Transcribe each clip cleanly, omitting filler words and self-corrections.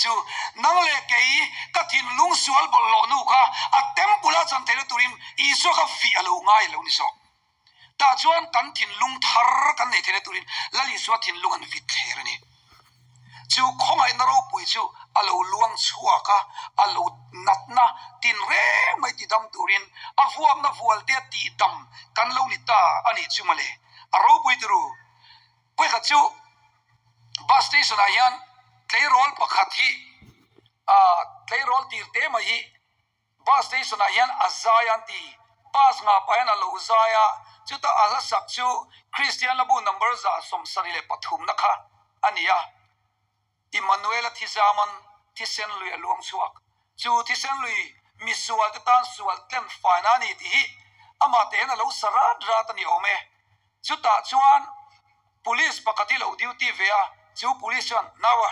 chu nang le kei ka thin lung sual bol lo nu kha a tempula chan thele turin isu kha fi alo ngai lo ni so ta chuan kan thin lung thar kan nei thele turin lali suwa thin lung an vi thler ni chu khongai na ro pui chu alo luang chua ka alo natna tin re mai ti dam turin a vuam na vual te ti dam kan lo ni ta ani chu male a ro pui turu pui kha chu bus station a hian tleirol pakhat hi tleirol tir te mai hi bus station a hian azayan ti bus nga pa hian alo zaya chuta ala sak chu Christian labu number za som sari le pathum na kha ania Emmanuel Thizaman Thisen lui luang chuak chu Thisen lui misual te tan sual tlen faina ni ti hi ama te na lo sarat rat ani ome chuta chuan police pakati lo duty vea chu police chuan nawa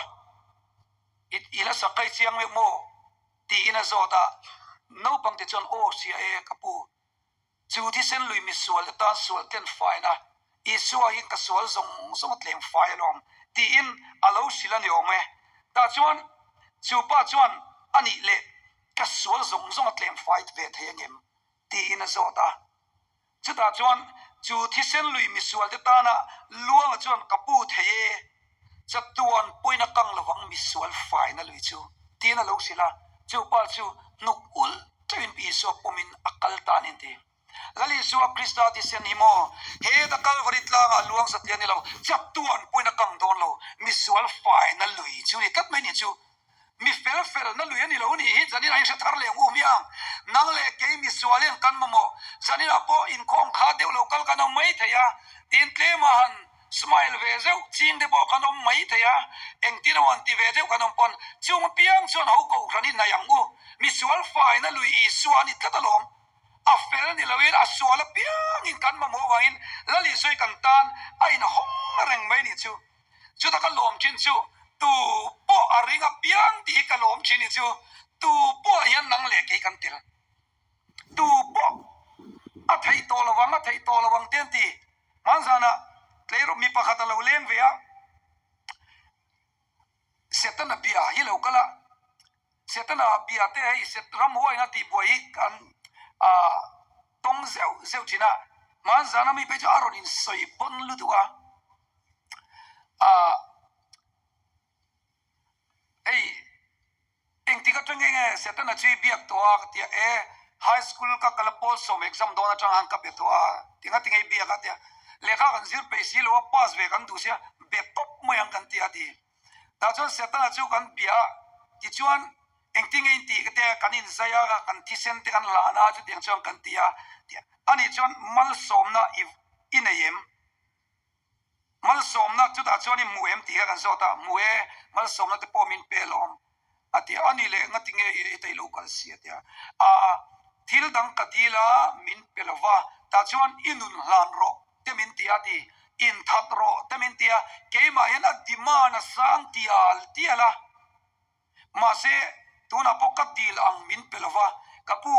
ila sakai chiang me mo ti ina zota no pang te chon o sia e kapu chu Thisen lui misual te tan sual tlen faina isua hi ka sual zong tlem failom ti in alo silani ome ta chuan chu pa chuan ani le ka sual zong tlem fight ve thengem ti in azota chuta chuan chu Thisen lui misual te tana luang chuan kapu theye chatuan poina kang lawang misual faina lui chu ti na lo sila chu pa chu nuk ul twin pi so pomin akal tanin ti lali suwa Krista Thisen himo he da Calvary tlang luang satya ni lo chatuan poina kang don lo misual faina lui chu ni kat mai ni chu mi fel na lui ani lo ni hi jani ai sa thar le u miang nang le ke misualen kan mo jani na po in khom kha deu local kan mai thaya tin tle mahan smile ve zeu ching de bo kan mai thaya eng tin wan ti ve zeu kan pon chung piang chon ho ko rani na yang u misual faina lui i suani katalom a fel ni lawin a suala piang in kan mo wangin lali soi kan tan ai na hong reng mai ni chu chu ta ka lom chin chu tu po aringa piang ti ka lom chin ni chu tu po yan nang le ke kan til tu po a thai to lawang ten ti man sana tleiro mi pakhat lo leng ve a setana bia hi lo kala setana bia te hi set ram hoi na ti boi kan tong zeu china man zana mi pe aron in soi pon lu tuwa ei engti ka tenge nge setana chui biak towa tia e high school ka kalapol som exam dona chang hang ka petwa tinga biak atia lekha kan zir pe si lo pass ve kan du sia be top moyang kan tia di ta chon setana chu kan bia ti chuan engting ein ti kate kanin zaya ga kan Thisen te kan lana chu tiang chong kan tia ani chon mal somna inayem mal somna chu ta choni muem ti kan sota mue mal somna te pomin pelom ati ani le ngatinge itei local sia tia thil dang katila min pelova ta chuan inun hlan ro te min ti ati in that ro te min tia keima yan adimana sang tiala ma se tuna pokat dil ang min pelova kapu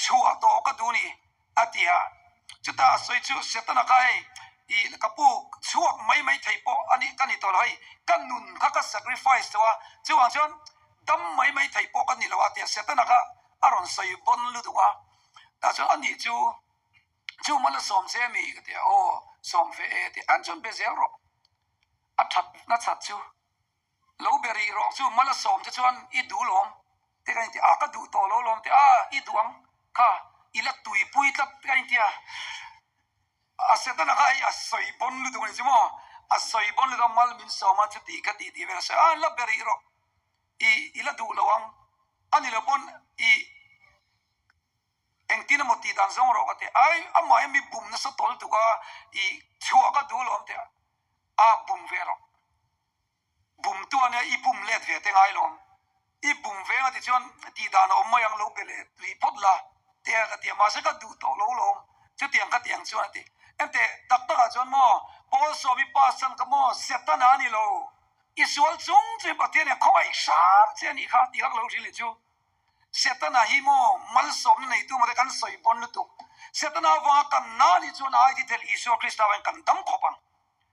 chua to ka duni atia chuta soi chu setana kai i kapu chuak mai thaipo ani kani to lai kanun ka sacrifice to chuang chon dam mai thaipo kan ni lawa tia setana ka aron sai bon lu duwa ta chu ani chu mala som se mi ka tia o som fe ti an chon be zero athat na chat chu lowberry ro chu mala som chu chuan I du lom te kan ti a ka du to lo lom te I duang kha ila tui pui tap kan ti a setana ka I soi bon lu du ni mo a soi bon lu mal min so ma chu ti ka ti ver sa la berry ro ila du lom ani lo bon engtina moti dan zong ro ka te ai amai mi bum na so tol tu ka chua ka du lom te bum vero bum tu ane I bum let ve te ngai lom I bum ve nga ti chon ti dan o moyang lo pele ri potla te ka ti ma se ka du to lo lom chu tiang ka tiang chuan ti ente tak ta ka chon mo pol so bi pa san ka mo setana ni lo isual chung che patien e khoi sam che ni kha ti hak lo ri li chu setana hi mo mal som nei tu mo kan soi bon lu tu setana wa kan na ni chu na I ti tel iso Krista wan kan dam khopang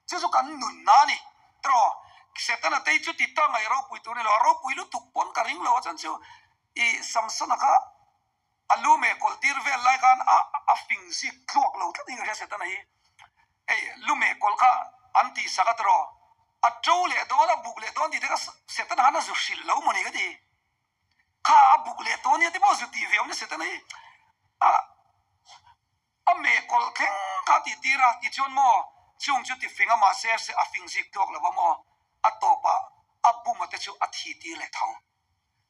chu kan nun na ni tro เสร็จตั้งแต่จุดติดตั้งไงเราปุยตัวนี่เราปุยลุตุกปนกระริงเราจันทร์อีสัมสนะคะอันรู้ไหมคนที่เวลไล่กันฟิงซิกลวกเราทั้งนี้ก็เสร็จตั้งไหนรู้ไหมคนข้าอันที่สักตรอโจเล่โดนบุกเล่โดนที่เด็กเสร็จตั้งหันสุดสิลเรามันนี่ก็ดีข้าบุกเล่โดนนี่ที่บอกสุดที่เวียมนี่เสร็จตั้งไหนเมฆคนแข็งข้าที่ตีระที่ชวนมอช่วงจุดที่ฟิงมาเซฟฟิงซิกลวกเราบ้ามอตัวปะบุมาแต่ชูทีตีเล่เท่า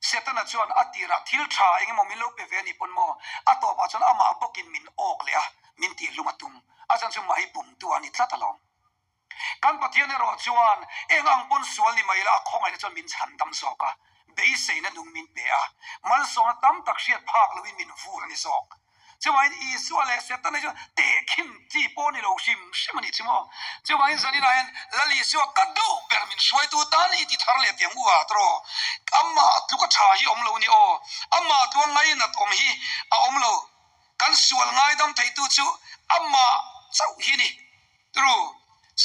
เสร็จตั้งชวนตีระทิลชาเองมันมีโลกเปเวนี่ปนมอตัวปะชวนมาปกินมินออกเลยมินตีลุมาตุมอาจารย์ชวนมาให้ปุ่มตัวนี้ทัดตลอดกันปะเทียนรอชวนเองอังปนสวนนี่ไม่ละคงไอ้ชวนมินฉันดำสอกะเบสเซนนุ่งมินเปียมันส่งตั้มตักเชียดภาคแล้วมินฟูรันี่สอกจะว่าอีส่วนเลยเสร็จตั้งชวนเตะขิมจีปนี่เราชิมมันนี่ใช่ไหมจะว่าสันนี่นายละลิส่วนกัดดูเบอร์มินช่วยตัวตานอีที่ทาร์เลตียงวัวตรอมาลูกชายอมโลนี่มาตัวไงนัดอมฮีอมโลกันส่วนไงดำไทยตัวชูมาเจ้าฮีนี่ตรู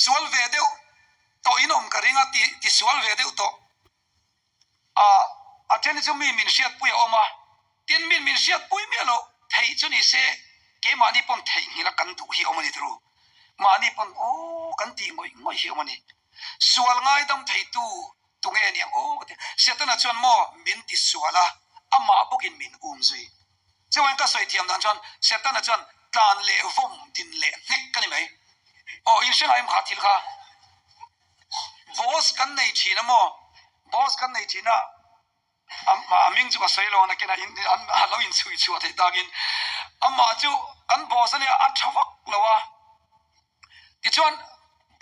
ส่วนเวเดียวต่ออินอมกระริงที่ส่วนเวเดียวต่อเจนจะมีมินเชียดปุยออกมาเตียนมินเชียดปุยเมียโลไทยจุนี่เสเกมานี่ปนไทยนี่ละกันดูฮีออกมานี่ตรูมานี่ปนกันตีงอยฮีออกมานี่ส่วนไงดำไทยตัวเงี้ยเนี่ยเสียตั้งแต่ชวนมอมินติส่วนละมาพวกินมินซุยจะวันก็สวยเทียมดันชวนเสียตั้งแต่ชวนการเลี้ยงดินเลี้ยงเน็กกันนี่ไหมอินเชียงไอ้มหาทิลค่ะบอสกันในจีนมั้งบอสกันในจีนมามิงจูก็สวยแล้วนะกินเราอินซุยชัวร์ที่ตากินมาจูกันบอสเนี่ยอัดชวักแล้ววะที่ชวน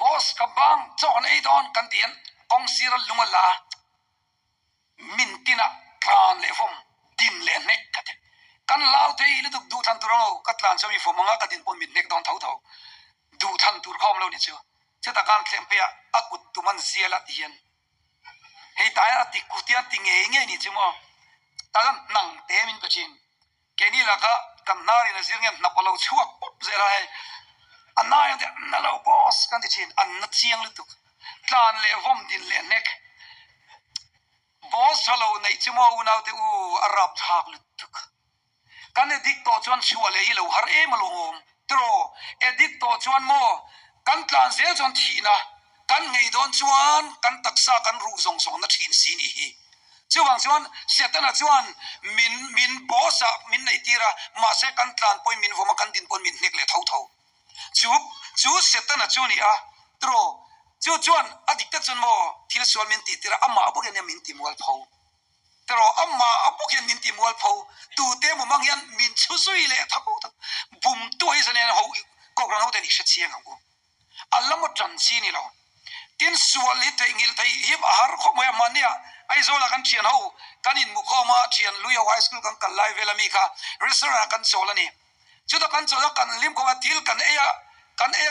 บอสกับบังเจ้าคนไอ้ดอนกันเตียนกองซีรลุงลามินตินะการเลี้ยงดินเลี้ยงเน็กกันกันลาวเที่ยวดูทันตัวเรากัดลานจะมีฝนมังกัดดินปนมินเน็กดอนเท่าดูทันตัวเขาเราเนี่ยเชียวเจ้าตาการเขียนไปอากุตุมันเสียละที่เห็นเฮ้ยตายละติกุติอันติงเงี้ยนี่เชียวมั้งตากันนั่งเต็มินกจินแค่นี้ละก็กันนารีนะเสียงเงี้ยนับเราชั่วปุ๊บเสียอะไรอันนั้นยังเดียนั่นเราบอสกันที่จินอันนั้นเสียงลึกการเลี้ยงดินเลี้ยงเน็กบอสเราในเชียวมั้งอุณาเตอูอารับทากลึกกันเด็กตัวชวนชัวเลยเราหามาลงตรอเด็กตัวชวนโมกันกลางเสียจนทีนะกันไงโดนชวนกันตักษากันรู้ส่งนั่นทีนสีนี่ชวนเสียตั้งแต่ชวนมินบอสมินในทีระมาเสกันกลางปอยมินวมากันดินปอยมินเน็กเลยเท่าจูเสียตั้งแต่ชวนนี่ตรอชวนอดีตแต่ชวนโมที่ละชวนมินตีทีระมาบุกเนี่ยมินตีมัวเผาแต่เรามาบุกยันมินตีมัวเผาตัวเต็มมังยันมินชุสุยเลยทับบุ้มตัวไอ้สันเนี่ยเขาก็กระนั้นเขาแต่นี่เสียงกูอัลลัมจันซีนี่เราที่ส่วนลิทงิลไทยฮิบอาหารข้อมือมันเนี่ยไอ้โซลากันเชียนเขากันอินมุขมาเชียนลุยเอาไฮสคูลกันกันไลฟ์เวลามีค่ะรีสอร์ทกันโซลานี่จุดกันโซลากันลิมก็ว่าทิลกัน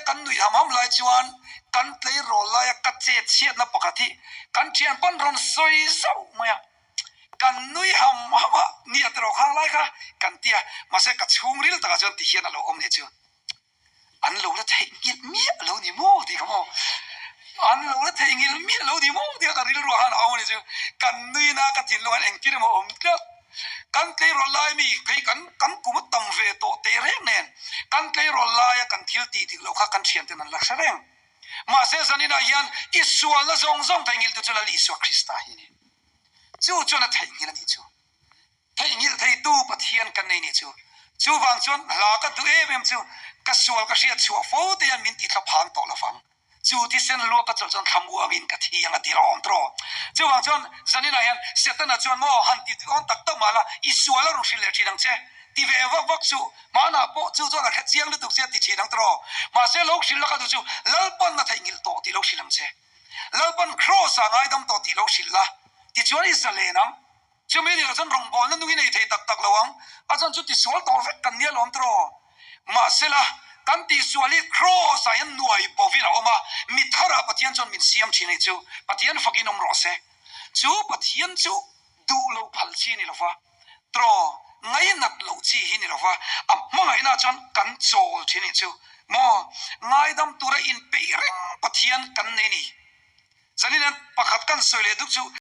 กันดุยหำไลชวนกันเตยโรลายกัดเจ็ดเชียนนับปกติกันเชียนปนรอนซอยเศร้าเมียกันนุยหำเนี่ยตรอกข้างไรค่ะกันเตียมาเสกชุ่มริลตะกันจนที่เฮียนเราอมเนี่ยจูอันเราละเทงิลเมียเราดิโมดีก็มออันเราละเทงิลเมียเราดิโมดีก็ริลรัวหันเอาเนี่ยจูกันนุยนะกันทินลงอันเองกินมาอมก็กันเตยโรลายมีใครกันกุมตัมเวโตเตเรงเนี่ยกันเตยโรลายกันทิลตีดิเราค่ะกันเชียนเตนันลักษณะมาเสสันนี่นะยันอิสวาละซองเทงิลตุจุลลิสวาคริสต์ฮินี่จู่ๆนะไทยงี้ละนี่จู่ไทยงี้ไทยตู้ปะเทียนกันในนี่จู่บางส่วนหลาก็ดูเอ็มจู่ก็สวลก็เสียชัวโฟเตียนมินติทับพังต่อละฟังจู่ที่เส้นลวกก็จนคำวัวมินกะทียังตีรองตรอจู่บางส่วนจันนี่นะยันเสร็จแล้วจวนโมหันติดก้อนตักตั้งมาละอิสวาละรุ่งสิเลชีนังเชที่เววักจู่มาหน้าโปจู่ๆนะแค่เจียงลึกตุกเสียติชีนังตรอมาเสลูกศิลก็ดูจู่ลัลปันนะไทยงี้โตที่ลูกศิลังเชลัลปันครอสง่ายดำโตที่ลูกศิลละที่ชวนอิสราเอลนังช่วงนี้เราจะรองบอลนั่นดูนี่ในไทยตักระวังอาจารย์จุดที่สวลตัวเวกันเนี่ยล้อมตรอมาเสละกันที่สวลีครอสายันหน่วยบวินเอามามิทาราปฏิยันจนมินเสียมชีนี่จูปฏิยันฟักินอมรอเซจูปฏิยันจูดูโลพัลชีนี่ละฟ้าตรอไงนัดโลจีฮินี่ละฟ้ามาไงน่าจนกันโจชีนี่จูมอไงดำตัวอินเปริงปฏิยันกันเนี่ยนี่ zanin pakhat kan soile duk chu